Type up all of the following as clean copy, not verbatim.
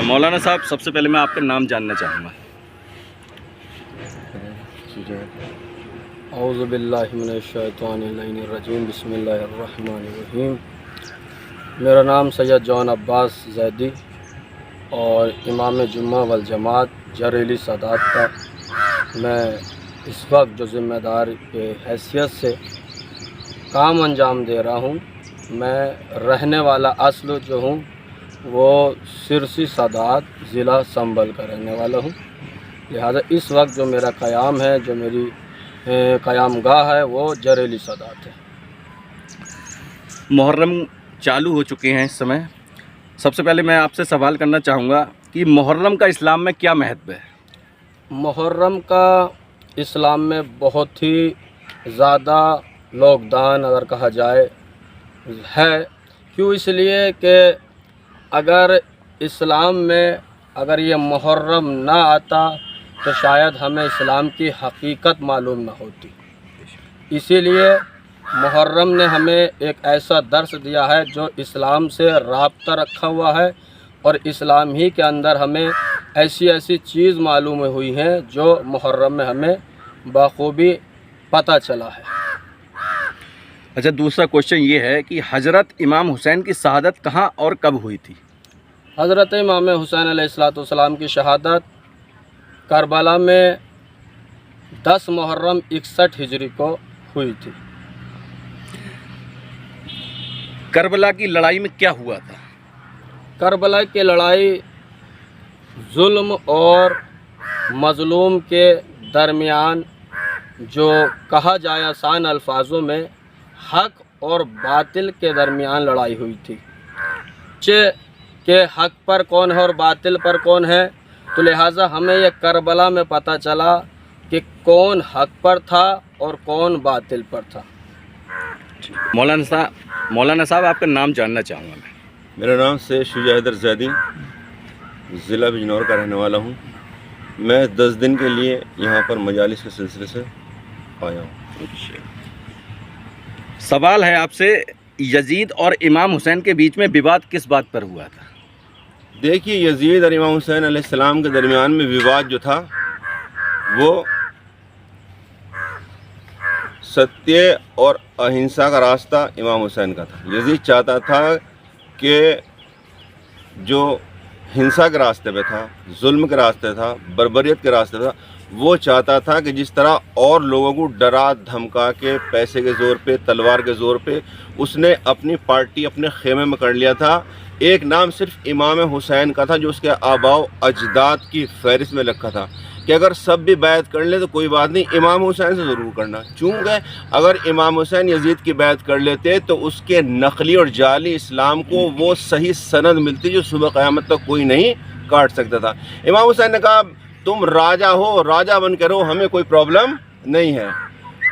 مولانا صاحب، سب سے پہلے میں آپ کا نام جاننا چاہوں گا۔ اعوذ باللہ من الشیطان الرجیم، بسم اللہ الرحمن الرحیم۔ میرا نام سید جون عباس زیدی اور امام جمعہ والجماعت جریلی سادات کا میں اس وقت جو ذمہ دار کے حیثیت سے کام انجام دے رہا ہوں۔ میں رہنے والا اصل جو ہوں وہ سرسی سادات ضلع سنبھل کا رہنے والا ہوں، لہذا اس وقت جو میرا قیام ہے، جو میری قیام گاہ ہے، وہ جریلی سادات ہے۔ محرم چالو ہو چکے ہیں اس سمے، سب سے پہلے میں آپ سے سوال کرنا چاہوں گا کہ محرم کا اسلام میں کیا مہتو ہے؟ محرم کا اسلام میں بہت ہی زیادہ لوگدان اگر کہا جائے ہے۔ کیوں؟ اس لیے کہ اگر اسلام میں اگر یہ محرم نہ آتا تو شاید ہمیں اسلام کی حقیقت معلوم نہ ہوتی۔ اسی لیے محرم نے ہمیں ایک ایسا درس دیا ہے جو اسلام سے رابطہ رکھا ہوا ہے، اور اسلام ہی کے اندر ہمیں ایسی چیز معلوم ہوئی ہیں جو محرم میں ہمیں بخوبی پتہ چلا ہے۔ اچھا، دوسرا کوشچن یہ ہے کہ حضرت امام حسین کی شہادت کہاں اور کب ہوئی تھی؟ حضرت امام حسین علیہ السلام کی شہادت کربلا میں 10 محرم 61 ہجری کو ہوئی تھی۔ کربلا کی لڑائی میں کیا ہوا تھا؟ کربلا کی لڑائی ظلم اور مظلوم کے درمیان، جو کہا جائے آسان الفاظوں میں حق اور باطل کے درمیان لڑائی ہوئی تھی، کہ حق پر کون ہے اور باطل پر کون ہے، تو لہٰذا ہمیں یہ کربلا میں پتہ چلا کہ کون حق پر تھا اور کون باطل پر تھا۔ مولانا صاحب آپ کا نام جاننا چاہوں گا میں۔ میرا نام سید شجاع حیدر زیدی، ضلع بجنور کا رہنے والا ہوں۔ میں 10 دن کے لیے یہاں پر مجالس کے سلسلے سے آیا ہوں۔ سوال ہے آپ سے، یزید اور امام حسین کے بیچ میں وواد کس بات پر ہوا تھا؟ دیکھیے، یزید اور امام حسین علیہ السلام کے درمیان میں وواد جو تھا وہ ستیہ اور اہنسا کا راستہ امام حسین کا تھا۔ یزید چاہتا تھا کہ جو ہنسا کے راستے پہ تھا، ظلم کے راستے تھا، بربریت کے راستے تھا، وہ چاہتا تھا کہ جس طرح اور لوگوں کو ڈرا دھمکا کے پیسے کے زور پہ، تلوار کے زور پہ اس نے اپنی پارٹی اپنے خیمے میں کر لیا تھا۔ ایک نام صرف امام حسین کا تھا جو اس کے آباء و اجداد کی فہرست میں لکھا تھا کہ اگر سب بھی بیعت کر لیں تو کوئی بات نہیں، امام حسین سے ضرور کرنا، چونکہ اگر امام حسین یزید کی بیعت کر لیتے تو اس کے نقلی اور جعلی اسلام کو وہ صحیح سند ملتی جو صبح قیامت تک کوئی نہیں کاٹ سکتا تھا۔ امام حسین نے کہا تم راجہ ہو، راجہ بن کے رہو، ہمیں کوئی پرابلم نہیں ہے۔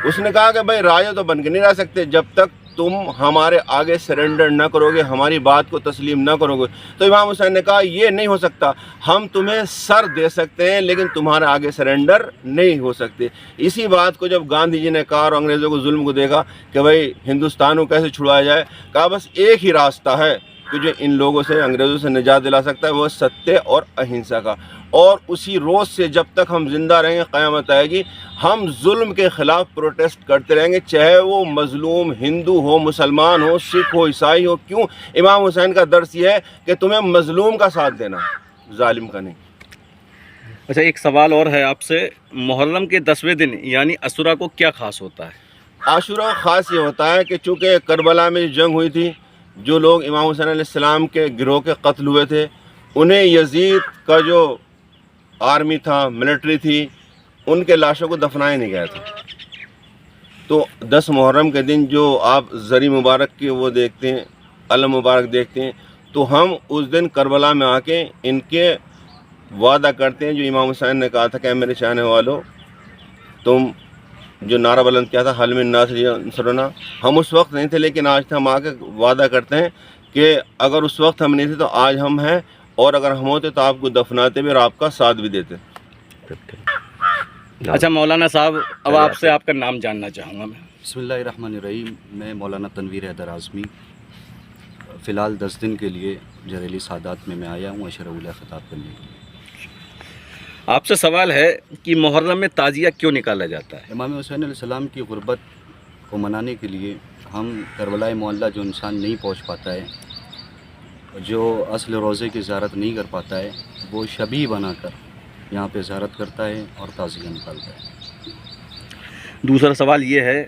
اس نے کہا کہ بھائی راجہ تو بن کے نہیں رہ سکتے جب تک تم ہمارے آگے سرنڈر نہ کرو گے، ہماری بات کو تسلیم نہ کرو گے۔ تو امام حسین نے کہا یہ نہیں ہو سکتا، ہم تمہیں سر دے سکتے ہیں لیکن تمہارے آگے سرنڈر نہیں ہو سکتے۔ اسی بات کو جب گاندھی جی نے کہا اور انگریزوں کو ظلم کو دیکھا کہ بھائی ہندوستان کو کیسے چھڑوایا جائے، کہا بس ایک ہی راستہ ہے کہ جو ان لوگوں سے، انگریزوں سے نجات دلا سکتا ہے، وہ ستیہ اور اہنسا کا۔ اور اسی روز سے جب تک ہم زندہ رہیں گے، قیامت آئے گی، ہم ظلم کے خلاف پروٹیسٹ کرتے رہیں گے، چاہے وہ مظلوم ہندو ہو، مسلمان ہو، سکھ ہو، عیسائی ہو۔ کیوں؟ امام حسین کا درس یہ ہے کہ تمہیں مظلوم کا ساتھ دینا، ظالم کا نہیں۔ اچھا، ایک سوال اور ہے آپ سے، محرم کے 10ویں دن یعنی عاشوراء کو کیا خاص ہوتا ہے؟ عاشوراء خاص یہ ہوتا ہے کہ چونکہ کربلا میں جنگ ہوئی تھی، جو لوگ امام حسین علیہ السلام کے گروہ کے قتل ہوئے تھے، انہیں یزید کا جو آرمی تھا، ملٹری تھی، ان کے لاشوں کو دفنایا نہیں گیا تھا۔ تو 10 محرم کے دن جو آپ زری مبارک کی وہ دیکھتے ہیں، علم مبارک دیکھتے ہیں، تو ہم اس دن کربلا میں آ کے ان کے وعدہ کرتے ہیں جو امام حسین نے کہا تھا کہ اے میرے چاہنے والو، تم جو نعرہ بلند کیا تھا حل من الناصر ینصرنا، ہم اس وقت نہیں تھے لیکن آج ہم آ کے وعدہ کرتے ہیں کہ اگر اس وقت ہم نہیں تھے تو آج ہم ہیں، اور اگر ہم ہوتے تو آپ کو دفناتے بھی اور آپ کا ساتھ بھی دیتے۔ اچھا مولانا صاحب، اب آپ سے آپ کا نام جاننا چاہوں گا میں۔ بسم اللہ الرحمن الرحیم۔ میں مولانا تنویر حیدر اعظمی، فی الحال 10 دن کے لیے جریلی سادات میں آیا ہوں اشرف اللہ خطاب کرنے کے لیے۔ آپ سے سوال ہے کہ محرم میں تعزیہ کیوں نکالا جاتا ہے؟ امام حسین علیہ السلام کی غربت کو منانے کے لیے ہم کربلائے معلیٰ جو انسان نہیں پہنچ پاتا ہے، جو اصل روضے کی زیارت نہیں کر پاتا ہے، وہ شبیہ بنا کر یہاں پہ زیارت کرتا ہے اور تعزیہ نکالتا ہے۔ دوسرا سوال یہ ہے،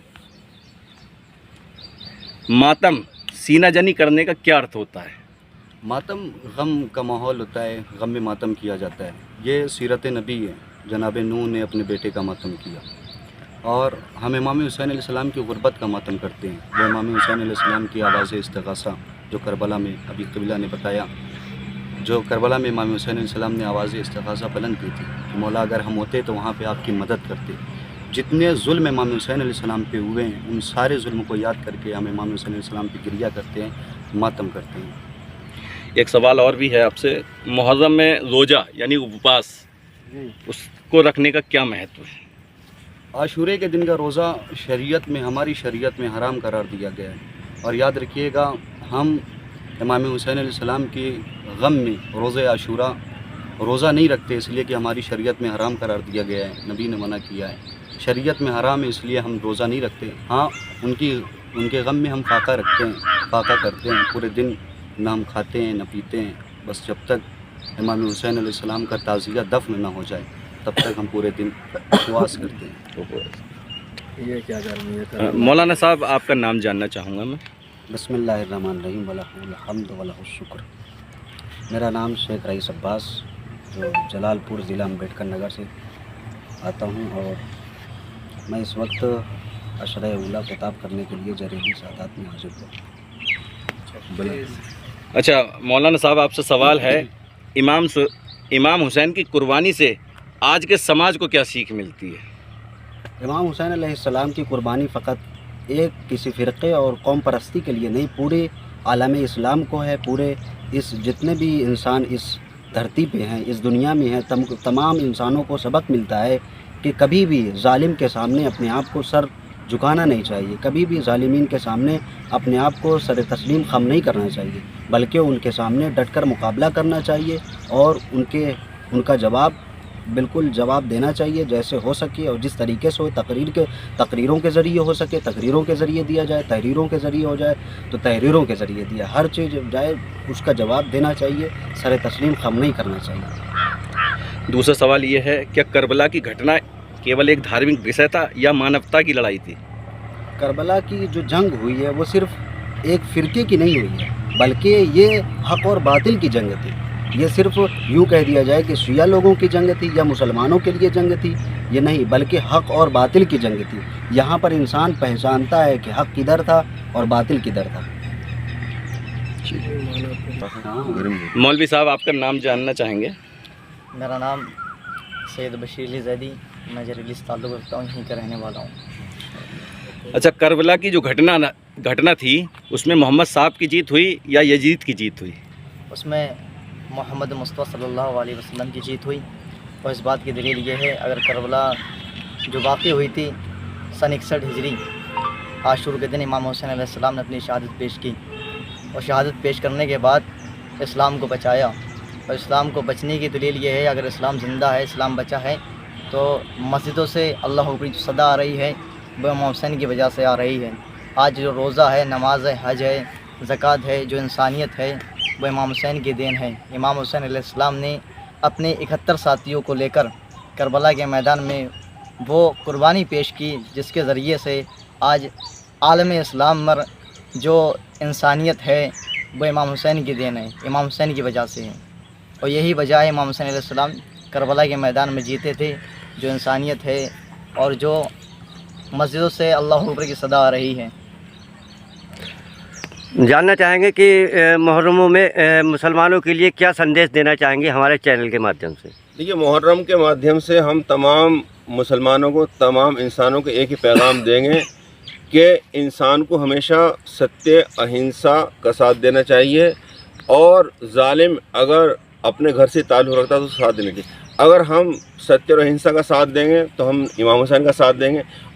ماتم سینہ جنی کرنے کا کیا ارتھ ہوتا ہے؟ ماتم غم کا ماحول ہوتا ہے، غم میں ماتم کیا جاتا ہے۔ یہ سیرت نبی ہے، جناب نوح نے اپنے بیٹے کا ماتم کیا، اور ہم امام حسین علیہ السلام کی غربت کا ماتم کرتے ہیں۔ وہ امام حسین علیہ السلام کی آواز استغاثہ جو کربلا میں ابھی قبلہ نے بتایا، جو کربلا میں امام حسین علیہ السلام نے آواز استغاثہ بلند کی تھی کہ مولا اگر ہم ہوتے تو وہاں پہ آپ کی مدد کرتے۔ جتنے ظلم امام حسین علیہ السلام پہ ہوئے ہیں، ان سارے ظلم کو یاد کر کے ہم امام حسین علیہ السلام پہ گریہ کرتے ہیں، ماتم کرتے ہیں۔ ایک سوال اور بھی ہے آپ سے، محرم میں روزہ یعنی اپواس، اس کو رکھنے کا کیا مہتو ہے؟ عاشورے کے دن کا روزہ شریعت میں، ہماری شریعت میں حرام قرار دیا گیا ہے، اور یاد رکھیے گا ہم امام حسین علیہ السلام کے غم میں روزہ عاشورہ روزہ نہیں رکھتے، اس لیے کہ ہماری شریعت میں حرام قرار دیا گیا ہے، نبی نے منع کیا ہے، شریعت میں حرام ہے، اس لیے ہم روزہ نہیں رکھتے۔ ہاں ان کے غم میں ہم فاقہ رکھتے ہیں، فاقہ کرتے ہیں، پورے دن نہ ہم کھاتے ہیں نہ پیتے ہیں، بس جب تک امام حسین علیہ السلام کا تعزیہ دفن نہ ہو جائے تب تک ہم پورے دن اپواس کرتے ہیں۔ مولانا صاحب آپ کا نام جاننا چاہوں گا میں۔ بسم اللہ الرحمن الرحیم، وَلَهُ الحمد وَلَهُ الشکر۔ میرا نام شیخ رئیس عباس، جو جلال پور ضلع امبیڈکر نگر سے آتا ہوں، اور میں اس وقت عشرہ اولیٰ خطاب کرنے کے لیے جریلی سادات میں حاضر ہوں۔ اچھا مولانا صاحب آپ سے سوال ہے، امام حسین کی قربانی سے آج کے سماج کو کیا سیکھ ملتی ہے؟ امام حسین علیہ السلام کی قربانی فقط ایک کسی فرقے اور قوم پرستی کے لیے نہیں، پورے عالم اسلام کو ہے، پورے اس جتنے بھی انسان اس دھرتی پہ ہیں، اس دنیا میں ہیں، تمام انسانوں کو سبق ملتا ہے کہ کبھی بھی ظالم کے سامنے اپنے آپ کو سر جھکانا نہیں چاہیے، کبھی بھی ظالمین کے سامنے اپنے آپ کو سر تسلیم خم نہیں کرنا چاہیے، بلکہ ان کے سامنے ڈٹ کر مقابلہ کرنا چاہیے، اور ان کا جواب بالکل جواب دینا چاہیے جیسے ہو سکے، اور جس طریقے سے ہو، تقریروں کے ذریعے ہو سکے تقریروں کے ذریعے دیا جائے، تحریروں کے ذریعے ہو جائے تو تحریروں کے ذریعے دیا، ہر چیز جائے اس کا جواب دینا چاہیے، سر تسلیم خم نہیں کرنا چاہیے۔ دوسرا سوال یہ ہے، کیا کربلا کی گھٹنا کیول ایک دھارمک وشے تھا یا مانوتا کی لڑائی تھی؟ کربلا کی جو جنگ ہوئی ہے وہ صرف ایک فرقے کی نہیں ہوئی ہے، بلکہ یہ حق اور باطل کی جنگ تھی۔ یہ صرف یوں کہہ دیا جائے کہ شیعہ لوگوں کی جنگ تھی یا مسلمانوں کے لیے جنگ تھی، یہ نہیں، بلکہ حق اور باطل کی جنگ تھی۔ یہاں پر انسان پہچانتا ہے کہ حق کدھر تھا اور باطل کدھر تھا۔ مولوی صاحب آپ کا نام جاننا چاہیں گے؟ میرا نام سید بشیر علی زیدی، میں جریلی سے تعلق رکھتا ہوں، یہیں کا رہنے والا ہوں۔ اچھا کربلا کی جو گھٹنا تھی اس میں محمد صاحب کی جیت ہوئی یا یزید کی جیت ہوئی؟ اس میں محمد مصطفیٰ صلی اللہ علیہ وسلم کی جیت ہوئی، اور اس بات کی دلیل یہ ہے، اگر کربلا جو واقع ہوئی تھی سن 61 ہجری عاشور کے دن امام حسین علیہ السلام نے اپنی شہادت پیش کی، اور شہادت پیش کرنے کے بعد اسلام کو بچایا، اور اسلام کو بچنے کی دلیل یہ ہے، اگر اسلام زندہ ہے، اسلام بچا ہے، تو مسجدوں سے اللہ اکبر جو صدا آ رہی ہے وہ امام حسین کی وجہ سے آ رہی ہے۔ آج جو روزہ ہے، نماز ہے، حج ہے، زکوٰۃ ہے، جو انسانیت ہے، وہ امام حسین کی دین ہے۔ امام حسین علیہ السلام نے اپنے 71 ساتھیوں کو لے کر کربلا کے میدان میں وہ قربانی پیش کی، جس کے ذریعے سے آج عالم اسلام پر جو انسانیت ہے وہ امام حسین کی دین ہے، امام حسین کی وجہ سے ہے، اور یہی وجہ ہے امام حسین علیہ السلام کربلا کے میدان میں جیتے تھے، جو انسانیت ہے اور جو مسجدوں سے اللہ اکبر کی صدا آ رہی ہے۔ جاننا چاہیں گے کہ محرموں میں مسلمانوں کے لیے کیا سندیش دینا چاہیں گے ہمارے چینل کے مادھیم سے؟ دیکھیے، محرم کے مادھیم سے ہم تمام مسلمانوں کو، تمام انسانوں کو ایک ہی پیغام دیں گے کہ انسان کو ہمیشہ ستیہ اہنسا کا ساتھ دینا چاہیے، اور ظالم اگر اپنے گھر سے تعلق رکھتا ہے تو ساتھ دینا چاہیے۔ اگر ہم ستیہ اور اہنسا کا ساتھ دیں گے تو ہم امام حسین کا ساتھ دیں گے،